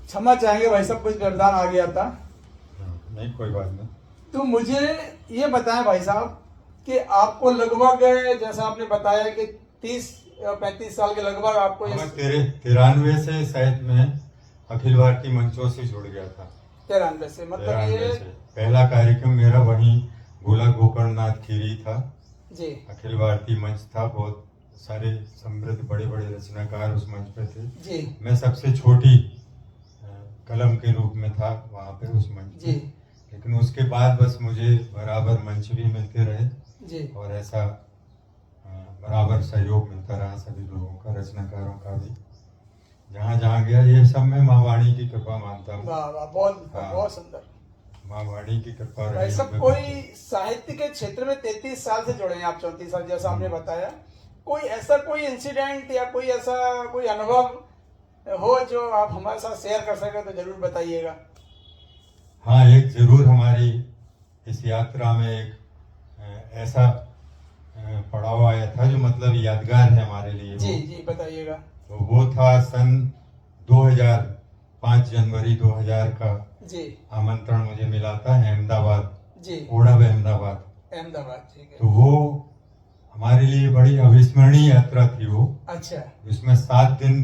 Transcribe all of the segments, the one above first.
क्षमा चाहेंगे भाई साहब, कुछ व्यवधान आ गया था। नहीं, कोई बात नहीं। तो मुझे ये बताएं भाई साहब कि आपको लगभग, जैसा आपने बताया कि 30-35 साल के लगभग आपको मैं 93 से शायद मैं अखिल भारतीय मंचों से जुड़ गया था। 93 से, मतलब 93 ये से पहला कार्यक्रम मेरा वहीं गोला गोकर्णनाथ खीरी था। जी अखिल भारतीय मंच था, बहुत सारे समृद्ध बड़े बड़े रचनाकार उस मंच पे थे जी मैं सबसे छोटी कलम के रूप में था वहाँ पे उस मंच पे। जी लेकिन उसके बाद बस मुझे बराबर मंच भी मिलते रहे जी और ऐसा बराबर सहयोग मिलता रहा सभी लोगों का, रचनाकारों का भी। जहाँ जहाँ गया ये सब मैं माँ वाणी की कृपा मानता हूँ। वाह वाह, बहुत हाँ। बहुत सुंदर। माँ वाणी की कृपा भाई रही साहब, हम पे कोई साहित्य के क्षेत्र में 33 साल से जुड़े हैं आप, 34 साल जैसा आपने बताया, कोई ऐसा कोई इंसिडेंट या कोई ऐसा कोई अनुभव हो जो आप हमारे साथ शेयर कर सके तो जरूर बताइएगा। हाँ, एक जरूर हमारी इस यात्रा में एक ऐसा पड़ाव आया था जो मतलब यादगार है हमारे लिए। जी जी बताइएगा। तो वो था सन 2000, 5 जनवरी 2000 का जी आमंत्रण मुझे मिला था अहमदाबाद, जी ओढ़व अहमदाबाद। अहमदाबाद, ठीक है। तो वो हमारे लिए बड़ी अविस्मरणीय यात्रा थी वो। अच्छा इसमें 7 दिन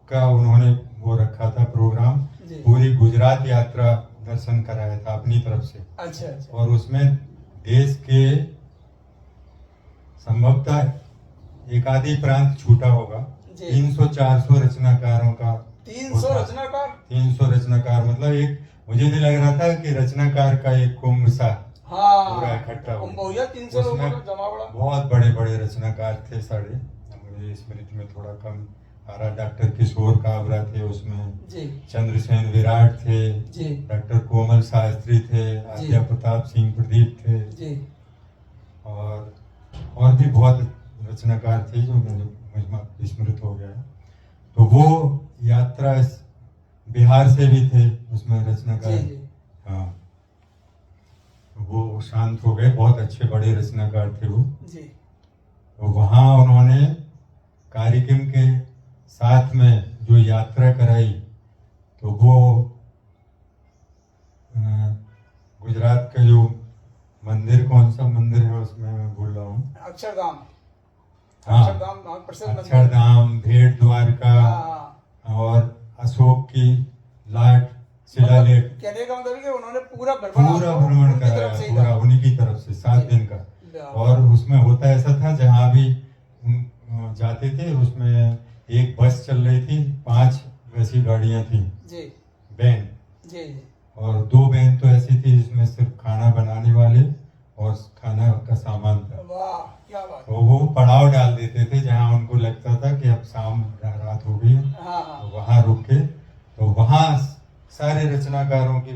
का उन्होंने वो रखा था प्रोग्राम। जी। पूरी गुजरात यात्रा दर्शन कराया था अपनी तरफ से। अच्छा अच्छा और उसमें देश के संभवतः एक आधी प्रांत छूटा होगा। जी। 300-400 रचनाकारों का 300 रचनाकार। 300 रचनाकार, मतलब एक मुझे नहीं लग रहा था कि रचनाकार का एक कुंभ सा पूरा इकट्ठा हाँ, हुआ। कुंभ हो गया, 300 लोगों उसमें का जमावड़ा। बहुत बड़े बड़े रचनाकार थे सारे, मुझे स्मृति में थोड़ा कम आ रहा। डॉक्टर किशोर काबरा थे उसमें, जी चंद्रसेन विराट थे, जी डॉक्टर कोमल शास्त्री थे, आद्या प्रताप सिंह प्रदीप थे, जी और भी बहुत रचनाकार थे जो मुझे विस्मृत हो गया। तो वो यात्रा बिहार से भी थे उसमें रचनाकार। जी। हाँ, वो शांत हो गए, बहुत अच्छे बड़े रचनाकार थे वो जी। तो वहाँ उन्होंने कार्यक्रम के साथ में जो यात्रा कराई, तो वो गुजरात का जो मंदिर, कौन सा मंदिर है उसमें मैं भूल रहा हूँ। अक्षरधाम। हाँ, अक्षरधाम बहुत प्रसिद्ध मंदिर। अक्षरधाम, भेट द्वारका हाँ। और अशोक की लाट शिलालेख, कहने का मतलब कि उन्होंने पूरा पूरा भ्रमण कराया, पूरा उन्हीं की तरफ से 7 दिन का। वाह। और उसमें होता ऐसा था, जहाँ भी जाते थे उसमें एक बस चल रही थी, 5 वैसी गाड़ियां थी जी वैन, जी जी और 2 वैन तो ऐसी थी जिसमें सिर्फ खाना बनाने वाले और खाना का सामान था। वाह, क्या बात। तो वो पड़ाव डाल देते थे जहाँ उनको लगता था कि अब शाम रात हो गई है, हाँ हाँ तो वहाँ रुक के, तो वहाँ सारे रचनाकारों की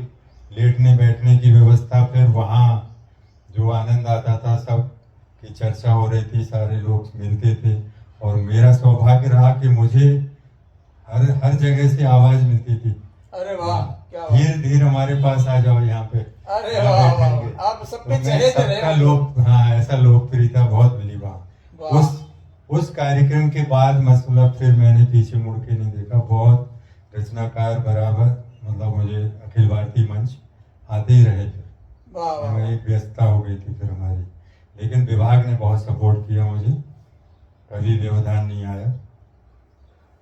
लेटने बैठने की व्यवस्था, फिर वहाँ जो आनंद आता था, सब की चर्चा हो रही थी, सारे लोग मिलते थे। और मेरा सौभाग्य रहा कि मुझे हर जगह से आवाज मिलती थी, अरे वाह, क्या बात। धीरे धीरे हमारे पास आ जाओ यहाँ पे, अरे यहाँ वाह बैठेंगे। वाह, आप सब तो पे मैं चले सबका लोग, हाँ, ऐसा लोकप्रियता बहुत मिली वहाँ। वाह। उस कार्यक्रम के बाद मतलब फिर मैंने पीछे मुड़ के नहीं देखा। बहुत रचनाकार बराबर मतलब मुझे अखिल भारतीय मंच आते ही रहे थे। वाह वाह। एक व्यस्तता हो गई थी फिर हमारी, लेकिन विभाग ने बहुत सपोर्ट किया मुझे, कभी व्यवधान नहीं आया।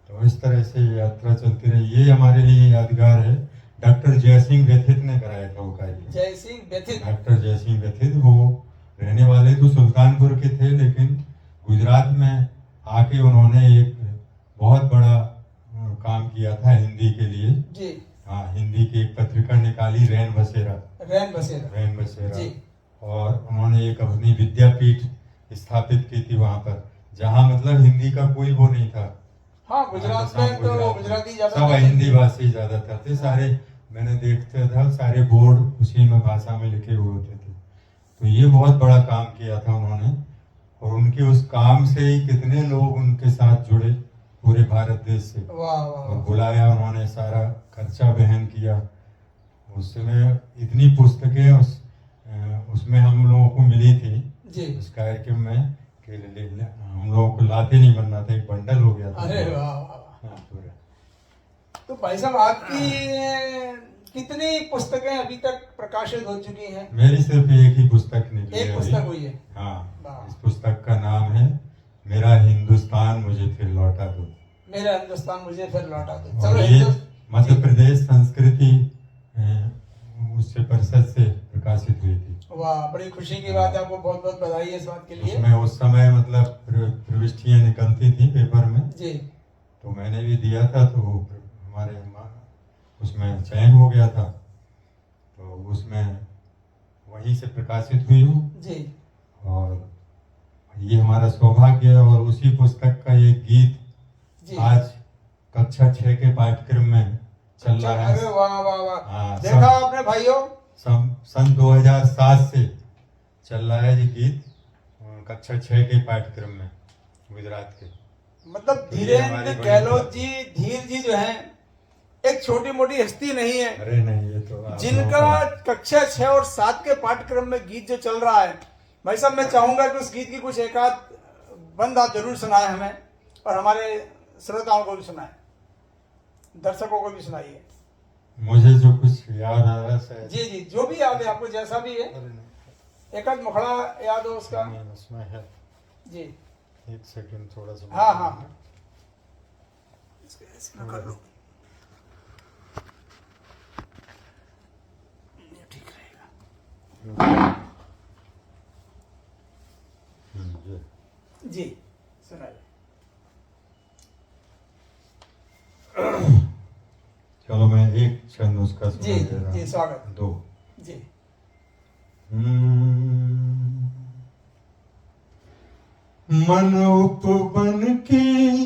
तो इस तरह से यात्रा चलती रही। ये हमारे लिए यादगार है। डॉक्टर जयसिंह व्यथित ने कराया था वो कार्यक्रम। जयसिंह व्यथित। डॉक्टर जयसिंह व्यथित, वो रहने वाले तो सुल्तानपुर के थे, लेकिन गुजरात में आके उन्होंने एक बहुत बड़ा काम किया था हिंदी के लिए। जी हाँ, हिंदी की एक पत्रिका निकाली, रैन बसेरा। रैन बसेरा जी। और उन्होंने एक अपनी विद्यापीठ स्थापित की थी वहां पर, जहाँ मतलब हिंदी का कोई वो नहीं था। हाँ, गुजरात में तो गुजराती ज्यादा सब हिंदी भाषी ज्यादातर थे सारे। मैंने देखता था सारे बोर्ड उसी में भाषा में लिखे हुए होते थे। तो ये बहुत बड़ा काम किया था उन्होंने, और उनके उस काम से ही कितने लोग उनके साथ जुड़े पूरे भारत देश से। वाह वाह। और बुलाया उन्होंने, सारा खर्चा वहन किया। उसमें इतनी पुस्तकें उसमें हम लोगों को मिली थी जी। उस कार्यक्रम में कि हम लोगों को लाते नहीं बनना था, एक बंडल हो गया था। अरे वाह वाह। हाँ, पूरा। तो भाई साहब आपकी कितनी पुस्तकें अभी तक प्रकाशित हो चुकी हैं? मेरी सिर्फ एक ही पुस्तक निकली एक है पुस्तक अभी। हुई है। हाँ, वाह। इस पुस्तक का नाम है मेरा हिंदुस्तान मुझे फिर लौटा दो। मेरा हिंदुस्तान मुझे फिर लौटा दो। और चलो ये मध्य प्रदेश संस्कृति उससे परिषद से प्रकाशित हुई थी। वाह, बड़ी खुशी की बात है, आपको बहुत बहुत बधाई है इस बात के लिए। उसमें उस समय मतलब प्रविष्टियां निकलती थी पेपर में, जी तो मैंने भी दिया था, तो हमारे उसमें चयन हो गया था, तो उसमें वहीं से प्रकाशित हुई हूँ। जी और ये हमारा सौभाग्य है। और उसी पुस्तक का एक गीत जी। आज कक्षा 6 के पाठ्यक्रम में चल रहा है। अरे वाह वाह वाह, हाँ, देखा आपने भाइयों, सन 2007 से चल रहा है ये गीत कक्षा 6 के पाठ्यक्रम में गुजरात के। मतलब तो ये हमारी धीरेन्द्र बड़ी गहलोत बात जी, धीर जी जो हैं, एक छोटी मोटी हस्ती नहीं है। अरे नहीं, ये तो आप जिनका लोगों का- कक्षा 6 और 7 के पाठ्यक्रम में गीत जो चल रहा है, भाई साहब मैं चाहूंगा कि उस गीत की कुछ एक आध बंद आप जरूर सुनाए हमें, और हमारे श्रोताओं को भी सुनाए, दर्शकों को भी सुनाइए। मुझे जो कुछ याद आ रहा है जी जी, जो भी याद है आपको, जैसा भी है, अरे नहीं, एक आध मुखड़ा याद हो उसका। नहीं, उसमें है। जी एक सेकंड थोड़ा सा। हाँ हाँ हाँ, इसमें कर लो, ये ठीक रहेगा। ये। जी सुनाइए। चलो मैं एक क्षण उसका सुना जी दे रहा जी, हूँ। स्वागत। 2 जी मन उपवन की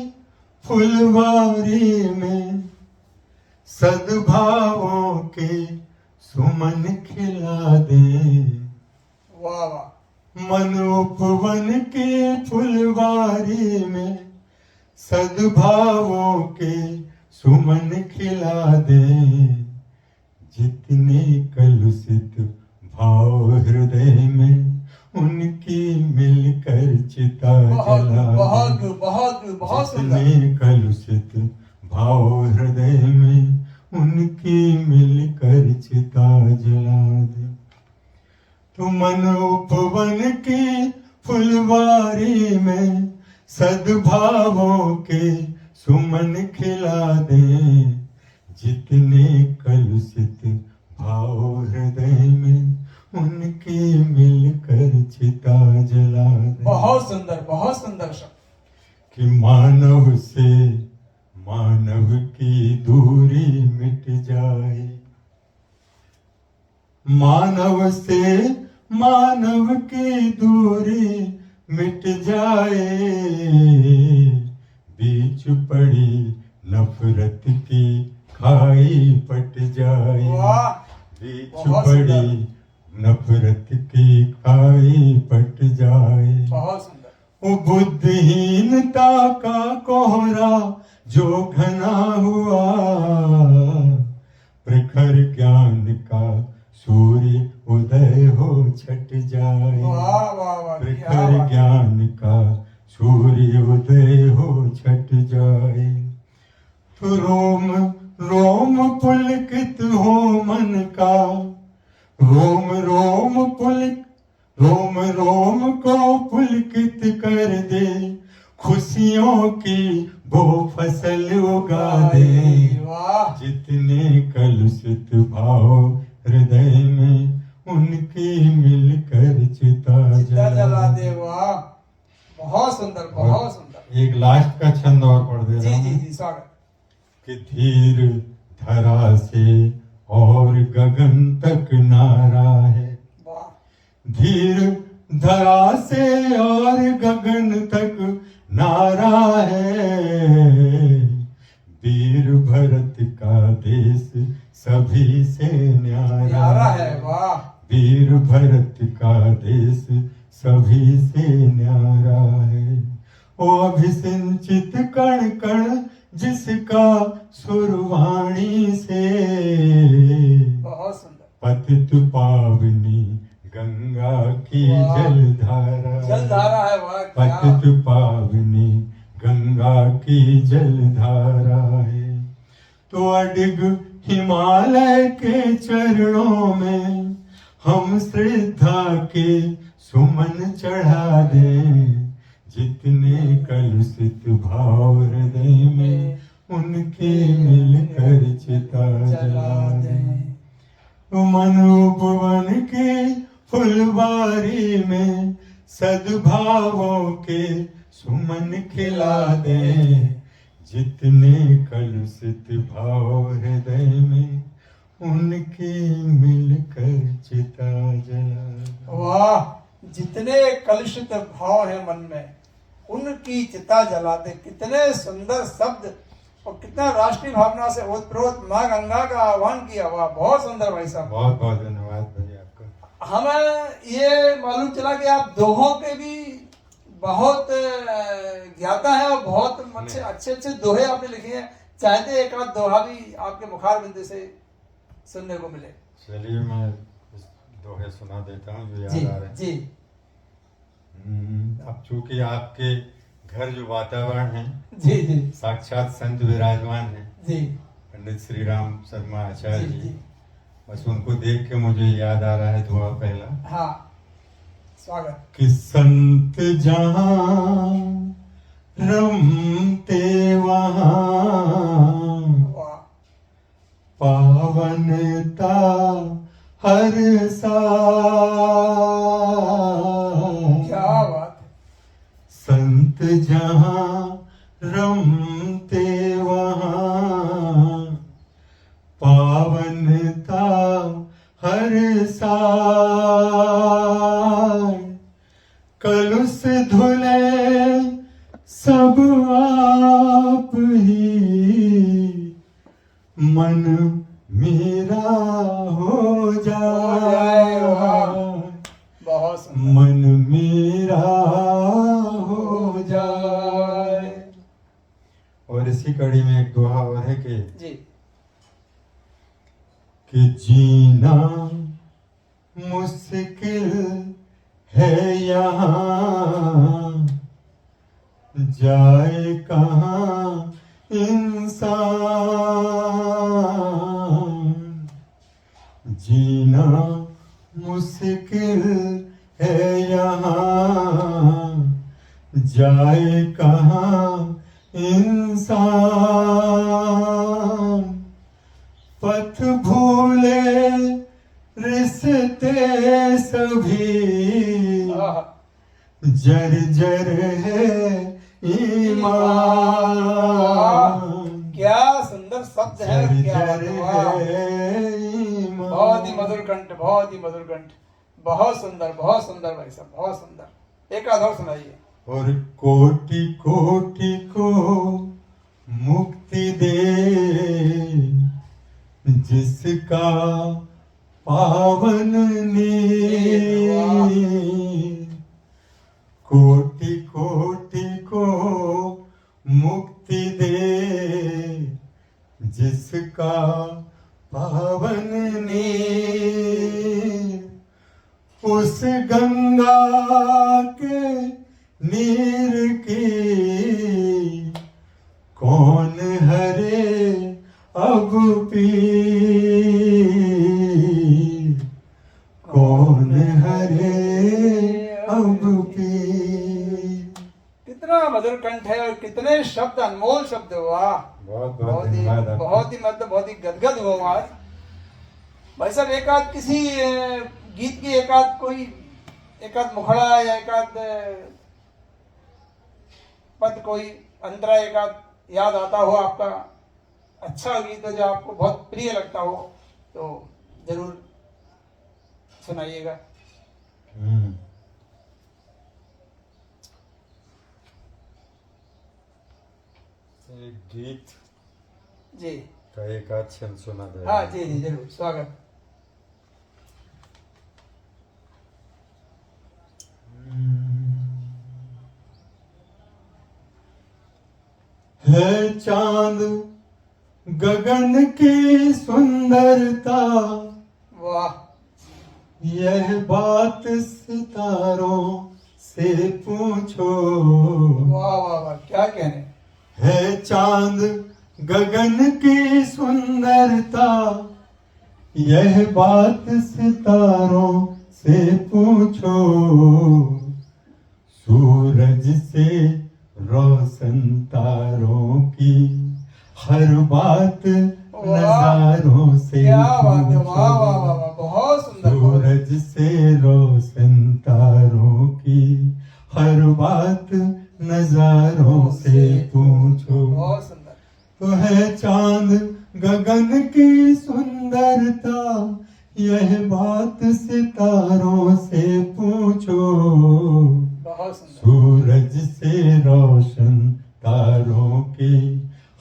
फुलवारी में सद्भावों के सुमन खिला दे। वाह वाह, मन उपवन के फुलवारी में सद्भावों के सुमन खिला दे। जितने कलुषित भाव हृदय में उनकी मिलकर चिता बहुत जला बहुत दे। बहुत बहुत सुंदर। जितने कलुषित भाव हृदय में उनकी मिलकर चिता जला दे। तो मन उपवन की फुलवारी में सद्भावों के सुमन खिला दे। जितने कलुषित भाव हृदय में उनकी मिलकर चिता जला दे। बहुत सुंदर शब्द। कि मानव से मानव की दूरी मिट जाए। मानव से मानव की दूरी मिट जाए। बीच पड़ी नफरत की खाई पट जाए। वाह, बीच बहुत पड़ी सुंदर। नफरत की खाई पट जाए। बहुत सुंदर। वो बुद्धिहीनता का कोहरा जो घना हुआ। प्रखर ज्ञान का सूर्य उदय हो छट जाए। वाह वाह वाह, क्या प्रखर बात। ज्ञान का सूर्य उदय हो छट जाए। तो रोम रोम पुलकित हो मन का। रोम रोम को पुलकित कर दे। खुशियों की वो फसल उगा दे। वाह, जितने कलुषित भाव हृदय में उनकी मिलकर चिता चिता जला जला दे। वाह, बहुत सुंदर और बहुत सुंदर। एक लास्ट का छंद और पढ़ दे जी रहा जी हूँ जी, स्वागत। कि धीर धरा से और गगन तक नारा है। वाह, धीर धरा से और गगन तक नारा है। वीर भरत का देश सभी से न्यारा प्यारा है। वाह, वीर भरत का देश सभी से न्यारा है। ओ अभिसिंचित कण कण जिसका सुरवाणी से। बहुत सुंदर। पतित पावनी गंगा की वाह। जलधारा। जलधारा है। वाह, क्या पतित पावनी गंगा की जलधारा है। तो अडिग हिमालय के चरणों में हम श्रद्धा के सुमन चढ़ा दें। जितने कलुषित भाव हृदय में उनके मिलकर चिता जला दें। मन उपवन के फुलवारी में सद्भावों के सुमन खिला दें। जितने कलुषित भाव हृदय में उनके मिलकर चिता जला दें। वाह, जितने कलुषित भाव है मन में उनकी चिता जलाते। कितने सुंदर शब्द और कितना राष्ट्रीय भावना से ओतप्रोत माँ गंगा का आह्वान किया हुआ। बहुत सुंदर भाई साहब, बहुत बहुत धन्यवाद भाई आपका। हमें ये मालूम चला कि आप दोहों के भी बहुत ज्ञाता है और बहुत अच्छे अच्छे दोहे आपने लिखे हैं। चाहते एक आध दोहा भी आपके मुखार बिंदु से सुनने को मिले। चलिए मैं दोहे सुना देता हूँ जो जी याद आ रहे हैं। जी अब चूंकि आपके घर जो वातावरण है जी जी साक्षात संत विराजमान है, जी पंडित श्री राम शर्मा आचार्य जी जी, जी। बस उनको देख के मुझे याद आ रहा है दुआ पहला हाँ, स्वागत। कि संत जहाँ रमते वहाँ वाह, पावनता हर साल। क्या बात है। संत जहाँ रमते वहाँ पावनता हर साल। कलुष धुले सब आप ही मन मेरा हो जाए। बहुत सुंदर। मन मेरा हो जाए। और इसी कड़ी में एक दुआ और है जी कि जीना मुश्किल है यहाँ जाए कहाँ इंसान। जीना मुश्किल है यहाँ जाए कहाँ इंसान। पथ भूले रिश्ते सभी जर जर है ईमान। क्या सुंदर शब्द है। क्या बात है। वाह। बहुत ही मधुर कंठ, बहुत ही मधुर कंठ। बहुत सुंदर भाई साहब, बहुत सुंदर। एक आधा और सुनाइए। और कोटि कोटि को मुक्ति दे जिसका पावन नीर। कोटि कोटि को मुक्ति दे जिसका पावन नीर। उस गंगा के नीर की कौन हरे अब पीर। कौन हरे अब पीर। कितना मधुर कंठ है और कितने शब्द, अनमोल शब्द। वाह, बहुत बहुत ही धन्यवाद आपका। बहुत ही गदगद हुआ हूं आज भाई साहब। एक आध किसी गीत की एक आध मुखड़ा या एक आध पद, कोई अंतरा एक आध याद आता हो आपका, अच्छा गीत हो जो आपको बहुत प्रिय लगता हो तो जरूर सुनाइएगा। एक गीत जी का एक आध छंद सुना दे। हाँ जी जी जरूर, स्वागत। है चांद गगन की सुंदरता, वाह, यह बात सितारों से पूछो। वाह वाह वाह, क्या कहने। है चांद गगन की सुंदरता यह बात सितारों से पूछो, सूरज से रोशन तारों की हर बात नजारों से क्या बात है, पूछो। वाह वाह वाह वाह, बहुत सुंदर, बहुत सूरज से रोशन तारों की हर बात नजारों से पूछो। बहुत सुंदर। तो है चांद गगन की सुंदरता यह बात सितारों से पूछो, बहुत सुंदर। सूरज से रोशन तारों की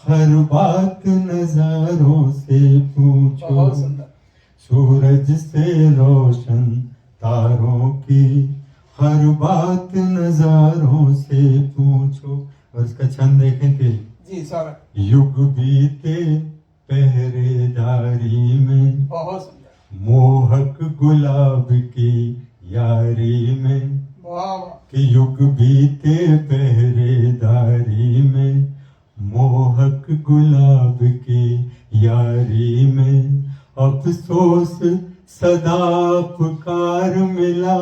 हर बात नजारों से पूछो। बहुत सुंदर। सूरज से रोशन तारों की हर बात नजारों से पूछो। और इसका छंद देखें कि जी स्वागत। युग बीते पहरेदारी में, बहुत सुंदर। मोहक गुलाब की यारी में, वाह वाह। कि युग बीते पहरेदारी में, मोहक गुलाब की यारी में, अफसोस सदा पुकार मिला,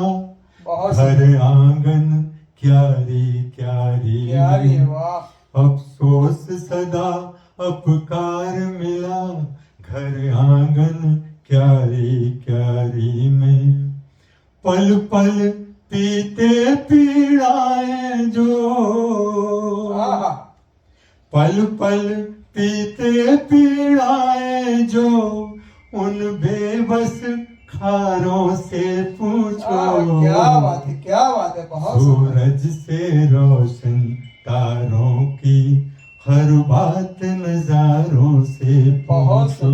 बहुत घर आंगन क्यारी क्यारी प्यारी है, में। वाह। अफसोस सदा अपकार मिला, घर आंगन क्यारी क्यारी में, पल पल पीते पीड़ाएं जो, आहा। पल पल पीते पीड़ाएं जो, उन बेबस खारों से पूछो। क्या बात है, क्या बात है, बहुत सुंदर। सूरज से रोशन तारों की हर बात नजारों से बहुत पूछो।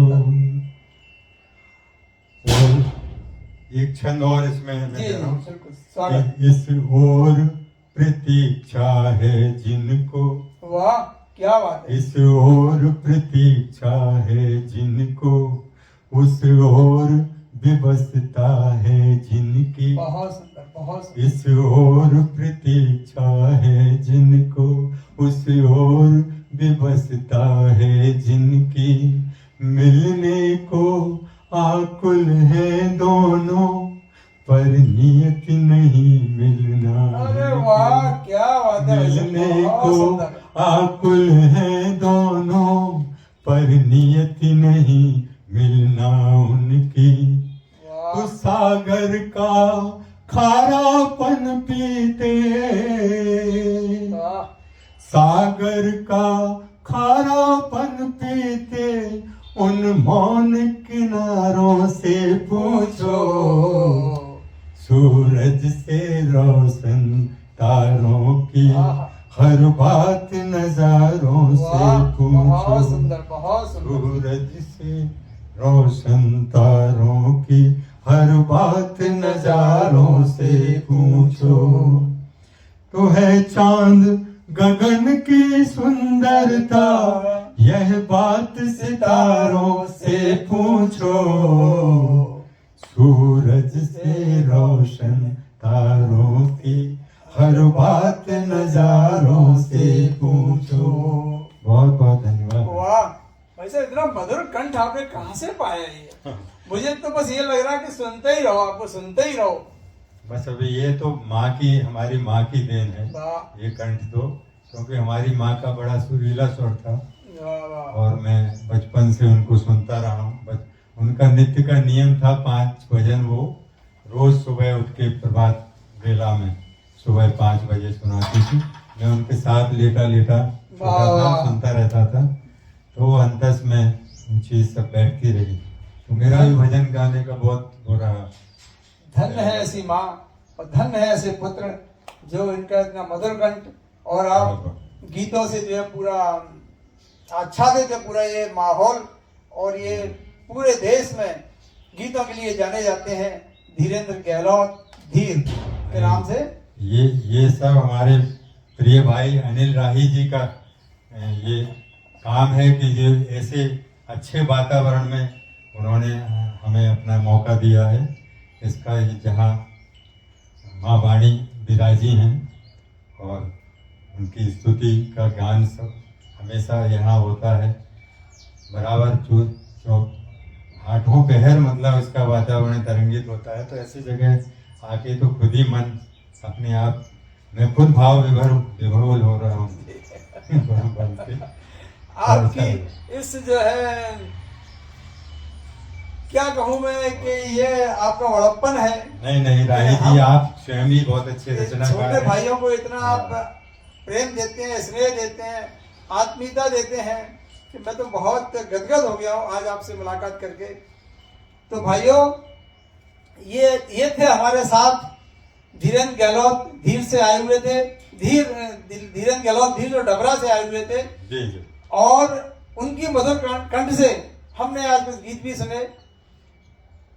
और एक छंद और इसमें मैं जी दे रहा हूँ बिल्कुल स्वागत। कि इस ओर प्रतीक्षा है जिनको, वाह क्या बात है। इस ओर प्रतीक्षा है जिनको, उस ओर विवशता है जिनकी। बहुत सुंदर, बहुत सुंदर। इस ओर प्रतीक्षा है जिनको, उस ओर विवशता है जिनकी, मिलने को आकुल है दोनों, पर नियत नहीं मिलना। अरे वाह क्या बात है, मिलने बहुत को सुंदर। आकुल है दोनों, पर नियत नहीं मिलना उनकी। वाह। उस सागर का खारापन पीते, वाह। सागर का खारापन पीते, उन मौन किनारों से पूछो। सूरज से रोशन तारों की आहा। हर बात नजारों से वाह पूछो। बहुत सुंदर, बहुत सुंदर। सूरज से रोशन तारों की हर बात नजारों से पूछो। तो है चांद गगन की सुंदरता यह बात सितारों से पूछो। सूरज से रोशन तारों की हर बात नजारों से पूछो। बहुत बहुत धन्यवाद। वाह वैसे इतना मधुर कंठ आपने कहाँ से पाया ये? मुझे तो बस ये लग रहा है कि सुनते ही रहो, आपको सुनते ही रहो। बस अभी ये तो माँ की, हमारी माँ की देन है वाह ये कंठ तो, क्योंकि हमारी माँ का बड़ा सुरीला स्वर था वाह वाह। और मैं बचपन से उनको सुनता रहा हूँ। उनका नित्य का नियम था 5 भजन वो रोज सुबह उठ के प्रभात वेला में सुबह 5 बजे सुनाती थी। मैं उनके साथ लेटा लेटा छोटा था, सुनता रहता था, तो वो अंतस में वो चीज सब बैठती रही। तो मेरा भी भजन गाने का बहुत वो रहा। धन्य है ऐसी माँ और धन्य है ऐसे पुत्र जो इनका इतना मधुर कंठ, और आप गीतों से जो है पूरा आच्छादित है पूरा ये माहौल, और ये पूरे देश में गीतों के लिए जाने जाते हैं। धीरेन्द्र गहलोत धीर के नाम से ये सब हमारे प्रिय भाई अनिल राही जी का ये काम है कि जो ऐसे अच्छे वातावरण में उन्होंने हमें अपना मौका दिया है। इसका जहाँ माँ वाणी विराजी हैं और उनकी स्तुति का गान सब हमेशा यहाँ होता है। बराबर आठों पहर मतलब इसका वातावरण तरंगित होता है। तो ऐसी जगह आके तो खुद ही मन अपने आप, मैं खुद भाव विभोर हो रहा हूँ। आपकी इस जो है क्या कहूँ मैं कि ये आपका बड़प्पन है। नहीं राही जी, आप स्वयं ही बहुत अच्छे रचनाकार छोटे हैं। भाइयों को इतना आप प्रेम देते हैं, स्नेह देते हैं, आत्मीयता देते हैं कि मैं तो बहुत गदगद हो गया हूँ आज आपसे मुलाकात करके। तो भाइयों, ये थे हमारे साथ धीरेन्द्र गहलोत, धीर से आए हुए थे। धीरेन्द्र गहलोत धीर जो डबरा से आए हुए थे जी। और उनकी मधुर कंठ से हमने आज कुछ गीत भी सुने।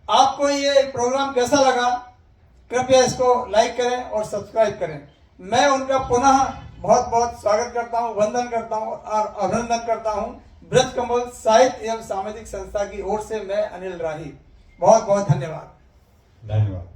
आपको ये प्रोग्राम कैसा लगा? कृपया इसको लाइक करें और सब्सक्राइब करें। मैं उनका पुनः बहुत बहुत स्वागत करता हूं, वंदन करता हूं और अभिनंदन करता हूं। ब्रज कमल साहित्य एवं सामाजिक संस्था की ओर से मैं अनिल राही, बहुत बहुत धन्यवाद। धन्यवाद।